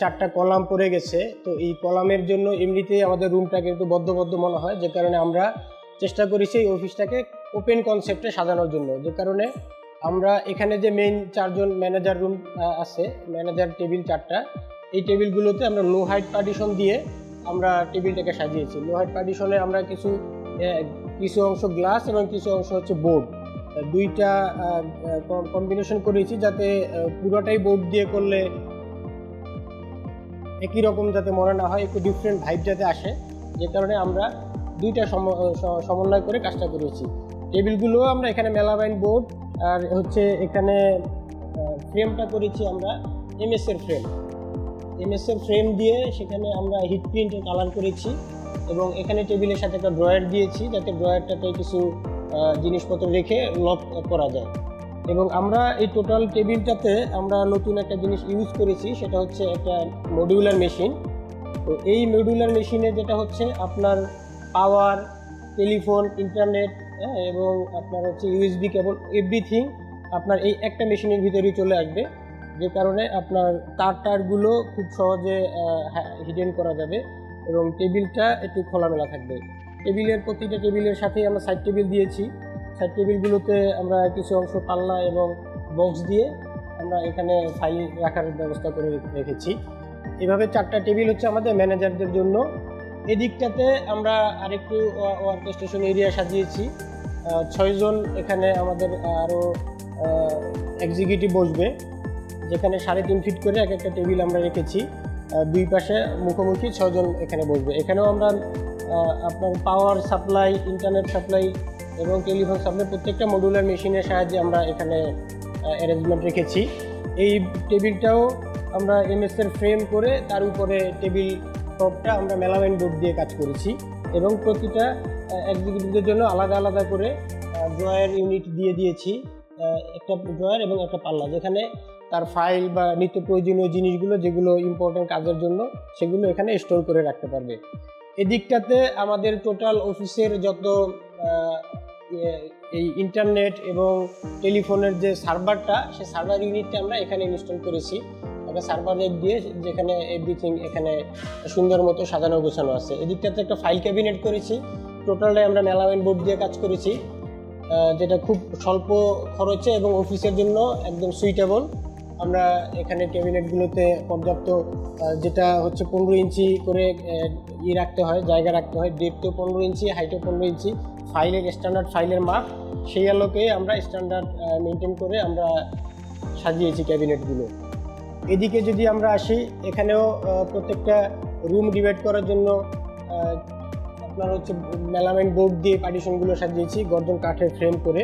4টা কলাম পড়ে গেছে। তো এই কলামের জন্য এমনিতেই আমাদের রুমটা কিন্তু বদ্ধ মনে হয়, যে কারণে আমরা চেষ্টা করেছি এই অফিসটাকে ওপেন কনসেপ্টে সাজানোর জন্য। যে কারণে আমরা এখানে যে মেইন 4জন ম্যানেজার রুম আছে, ম্যানেজার টেবিল 4টা, এই টেবিলগুলোতে আমরা লো হাইট পার্টিশন দিয়ে আমরা টেবিলটাকে সাজিয়েছি। লো হাইট পার্টিশনে আমরা কিছু অংশ গ্লাস এবং কিছু অংশ হচ্ছে বোর্ড, দুইটা কম্বিনেশন করেছি, যাতে পুরোটাই বোর্ড দিয়ে করলে একই রকম যাতে মনে না হয়, একটু ডিফারেন্ট ভাইব যাতে আসে, যে কারণে আমরা দুইটা সমন্বয় করে কাজটা করেছি। টেবিলগুলো আমরা এখানে মেলামাইন বোর্ড আর হচ্ছে এখানে ফ্রেমটা করেছি আমরা এমএস এর ফ্রেম দিয়ে সেখানে আমরা হিট প্রিন্টের কালার করেছি, এবং এখানে টেবিলের সাথে একটা ড্রয়ার দিয়েছি, যাতে ড্রয়ারটাতে কিছু জিনিসপত্র রেখে লক করা যায়। এবং আমরা এই টোটাল টেবিলটাতে আমরা নতুন একটা জিনিস ইউজ করেছি, সেটা হচ্ছে একটা মডিউলার মেশিন। তো এই মডিউলার মেশিনে যেটা হচ্ছে আপনার পাওয়ার, টেলিফোন, ইন্টারনেট এবং আপনার হচ্ছে ইউএসবি কেবল, এভরিথিং আপনার এই একটা মেশিনের ভিতরেই চলে আসবে, যে কারণে আপনার তারগুলো খুব সহজে হিডেন করা যাবে এবং টেবিলটা একটু খোলামেলা থাকবে। প্রতিটা টেবিলের সাথেই আমরা সাইড টেবিল দিয়েছি। সাইড টেবিলগুলোতে আমরা কিছু অংশ পাল্লা এবং বক্স দিয়ে আমরা এখানে ফাইল রাখার ব্যবস্থা করে রেখেছি। এভাবে 4টা টেবিল হচ্ছে আমাদের ম্যানেজারদের জন্য। এদিকটাতে আমরা আরেকটু ওয়ার্ক স্টেশন এরিয়া সাজিয়েছি। 6 জন এখানে আমাদের আরও এক্সিকিউটিভ বসবে, যেখানে 3.5 ফিট করে একটা টেবিল আমরা রেখেছি। দুই পাশে মুখোমুখি 6 জন এখানে বসবে। এখানেও আমরা আপনার পাওয়ার সাপ্লাই, ইন্টারনেট সাপ্লাই এবং টেলিফোন সাপ্লাই প্রত্যেকটা মডিউলার মেশিনের সাহায্যে আমরা এখানে অ্যারেঞ্জমেন্ট রেখেছি। এই টেবিলটাও আমরা এমএস এর ফ্রেম করে তার উপরে টেবিল টপটা আমরা মেলামাইন বোর্ড দিয়ে কাজ করেছি, এবং প্রতিটা এক্সিকিউটিভদের জন্য আলাদা করে ড্রয়ার ইউনিট দিয়ে দিয়েছি, একটা ড্রয়ার এবং একটা পাল্লা, যেখানে তার ফাইল বা নিত্য প্রয়োজনীয় জিনিসগুলো যেগুলো ইম্পর্টেন্ট কাজের জন্য সেগুলো এখানে স্টোর করে রাখতে পারবে। এদিকটাতে আমাদের টোটাল অফিসের যত এই ইন্টারনেট এবং টেলিফোনের যে সার্ভারটা, সেই সার্ভার ইউনিটটা আমরা এখানে ইনস্টল করেছি, একটা সার্ভার রেক দিয়ে, যেখানে এভরিথিং এখানে সুন্দর মতো সাজানো গোছানো আছে। এদিকটাতে একটা ফাইল ক্যাবিনেট করেছি, টোটালটাই আমরা মেলামাইন বোর্ড দিয়ে কাজ করেছি, যেটা খুব স্বল্প খরচে এবং অফিসের জন্য একদম সুইটেবল। আমরা এখানে ক্যাবিনেটগুলোতে পর্যাপ্ত, যেটা হচ্ছে 15 ইঞ্চি করে রাখতে হয়, জায়গা রাখতে হয়, ডেপথও 15 ইঞ্চি, হাইটও 15 ইঞ্চি, ফাইলের স্ট্যান্ডার্ড ফাইলের মাপ, সেই আলোকে আমরা স্ট্যান্ডার্ড মেনটেন করে আমরা সাজিয়েছি ক্যাবিনেটগুলো। এদিকে যদি আমরা আসি, এখানেও প্রত্যেকটা রুম ডিভাইড করার জন্য আপনার হচ্ছে মেলামাইন বোর্ড দিয়ে পার্টিশনগুলো সাজিয়েছি, গর্জন কাঠের ফ্রেম করে।